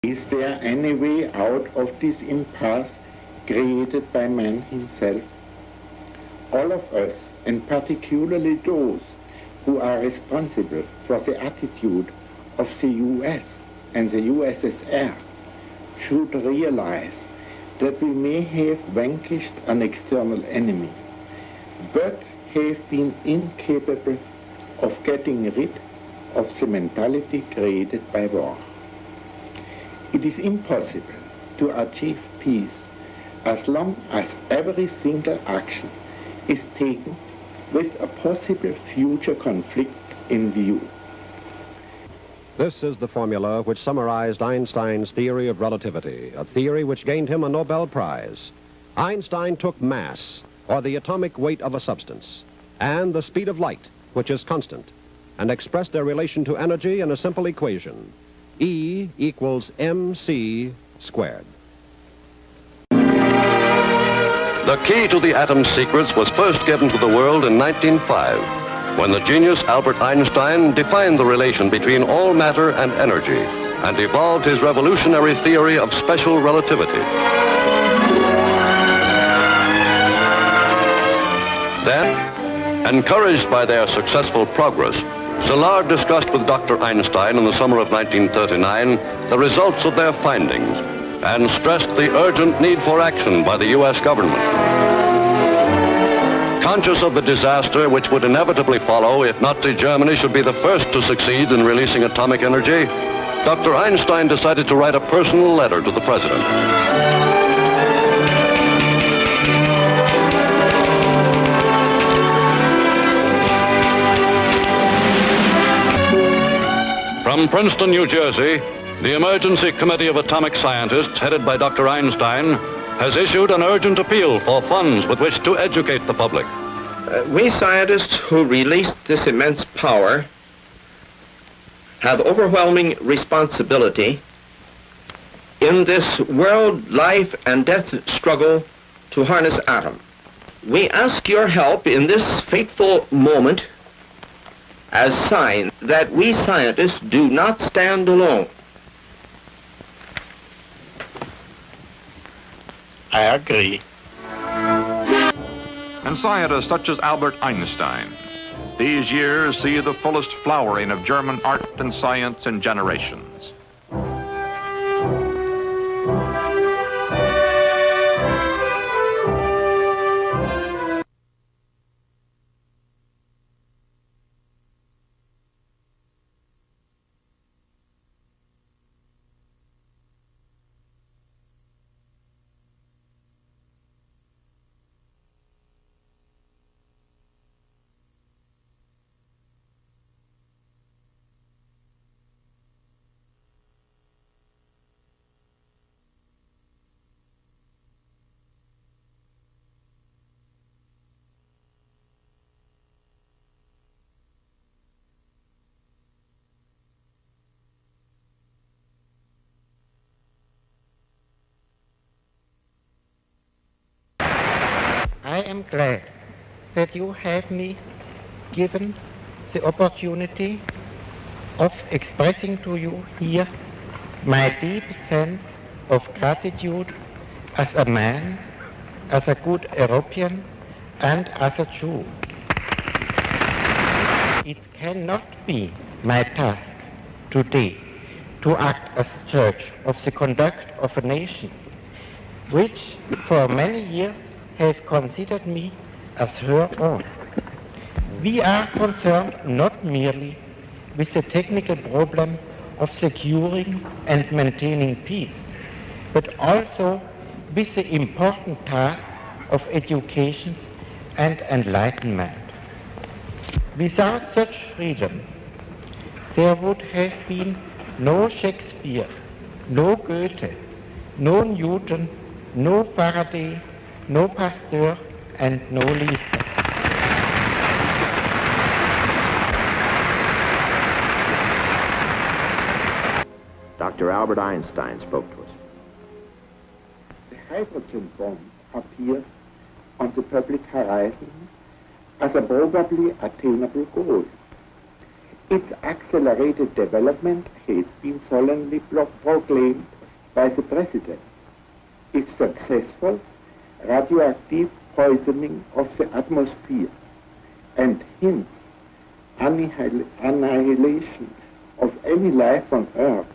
Is there any way out of this impasse created by man himself? All of us, and particularly those who are responsible for the attitude of the US and the USSR, should realize that we may have vanquished an external enemy, but have been incapable of getting rid of the mentality created by war. It is impossible to achieve peace as long as every single action is taken with a possible future conflict in view. This is the formula which summarized Einstein's theory of relativity, a theory which gained him a Nobel Prize. Einstein took mass, or the atomic weight of a substance, and the speed of light, which is constant, and expressed their relation to energy in a simple equation: E equals mc squared. The key to the atom's secrets was first given to the world in 1905, when the genius Albert Einstein defined the relation between all matter and energy and evolved his revolutionary theory of special relativity. Then, encouraged by their successful progress, Szilard discussed with Dr. Einstein in the summer of 1939 the results of their findings and stressed the urgent need for action by the U.S. government. Conscious of the disaster which would inevitably follow if Nazi Germany should be the first to succeed in releasing atomic energy, Dr. Einstein decided to write a personal letter to the president. From Princeton, New Jersey, the Emergency Committee of Atomic Scientists, headed by Dr. Einstein, has issued an urgent appeal for funds with which to educate the public. We scientists who released this immense power have overwhelming responsibility in this world life and death struggle to harness atom. We ask your help in this fateful moment as sign that we scientists do not stand alone. I agree. And scientists such as Albert Einstein, these years see the fullest flowering of German art and science in generations. I am glad that you have me given the opportunity of expressing to you here my deep sense of gratitude as a man, as a good European, and as a Jew. It cannot be my task today to act as judge of the conduct of a nation which for many years has considered me as her own. We are concerned not merely with the technical problem of securing and maintaining peace, but also with the important task of education and enlightenment. Without such freedom, there would have been no Shakespeare, no Goethe, no Newton, no Faraday, no Pasteur, and no Lister. Dr. Albert Einstein spoke to us. The hydrogen bomb appears on the public horizon as a probably attainable goal. Its accelerated development has been solemnly proclaimed by the President. If successful, radioactive poisoning of the atmosphere and hence annihilation of any life on Earth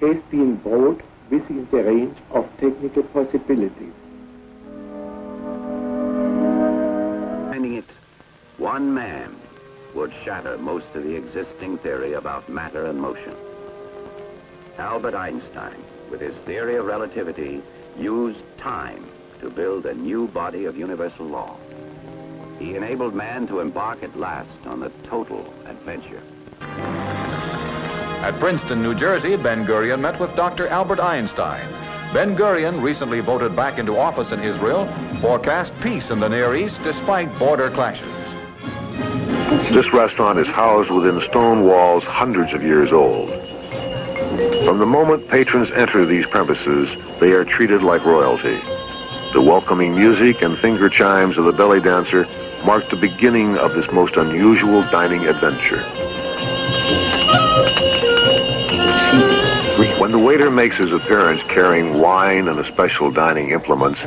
has been brought within the range of technical possibilities. Finding it, one man would shatter most of the existing theory about matter and motion. Albert Einstein, with his theory of relativity, used time to build a new body of universal law. He enabled man to embark at last on the total adventure. At Princeton, New Jersey, Ben-Gurion met with Dr. Albert Einstein. Ben-Gurion, recently voted back into office in Israel, forecast peace in the Near East despite border clashes. This restaurant is housed within stone walls hundreds of years old. From the moment patrons enter these premises, they are treated like royalty. The welcoming music and finger chimes of the belly dancer mark the beginning of this most unusual dining adventure. When the waiter makes his appearance carrying wine and special dining implements,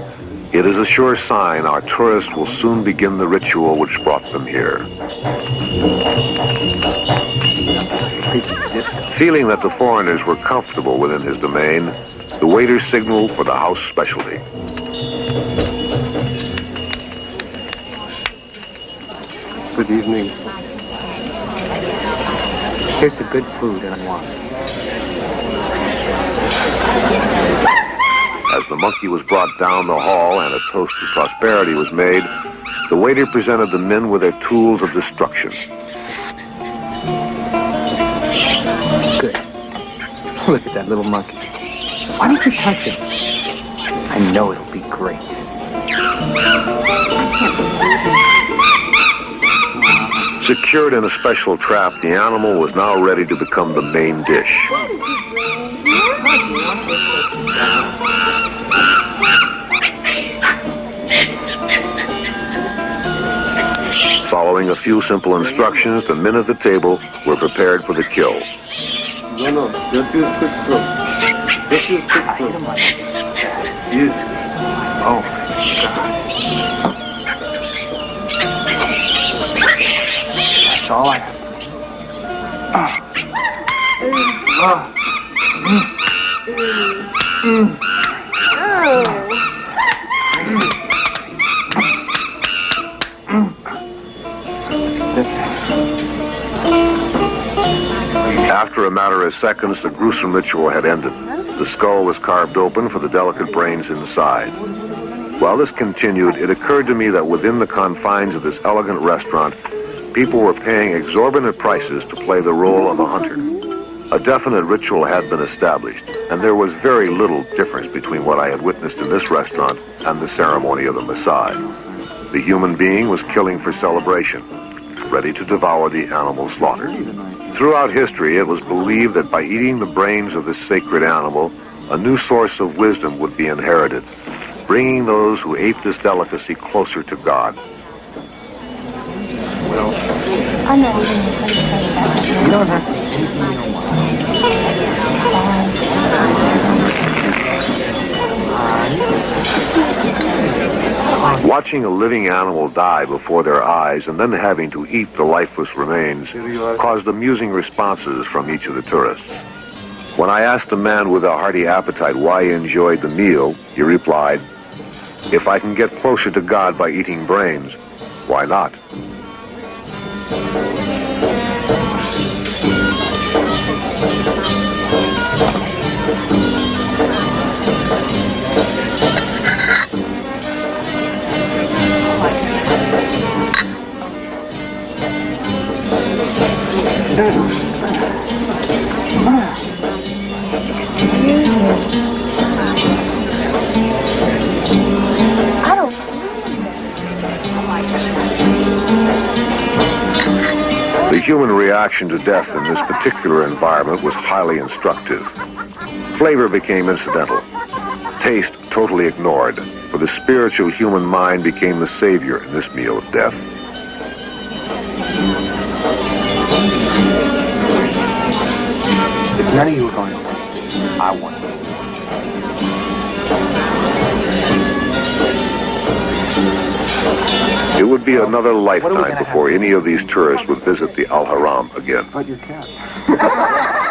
it is a sure sign our tourists will soon begin the ritual which brought them here. Feeling that the foreigners were comfortable within his domain, the waiter signaled for the house specialty. Good evening. Here's the good food I want. As the monkey was brought down the hall and a toast to prosperity was made, the waiter presented the men with their tools of destruction. Good. Look at that little monkey. Why don't you touch him? I know it'll be great. Secured in a special trap, the animal was now ready to become the main dish. Following a few simple instructions, the men at the table were prepared for the kill. No, just use quick stroke. Just use quick stroke. Use. Oh, my God. That's all I have. After a matter of seconds, the gruesome ritual had ended. The skull was carved open for the delicate brains inside. While this continued, it occurred to me that within the confines of this elegant restaurant, people were paying exorbitant prices to play the role of a hunter. A definite ritual had been established, and there was very little difference between what I had witnessed in this restaurant and the ceremony of the Messiah. The human being was killing for celebration, ready to devour the animal slaughtered. Throughout history, it was believed that by eating the brains of this sacred animal, a new source of wisdom would be inherited, bringing those who ate this delicacy closer to God. Well, I know we didn't say that. you don't have to do anything you don't want. Watching a living animal die before their eyes and then having to eat the lifeless remains caused amusing responses from each of the tourists. When I asked a man with a hearty appetite why he enjoyed the meal, he replied, "If I can get closer to God by eating brains, why not?" The human reaction to death in this particular environment was highly instructive. Flavor became incidental. Taste totally ignored, for the spiritual human mind became the savior in this meal of death. None of you are going to win. I want to. It would be another lifetime before any of these tourists would visit the Al Haram again. But your cat.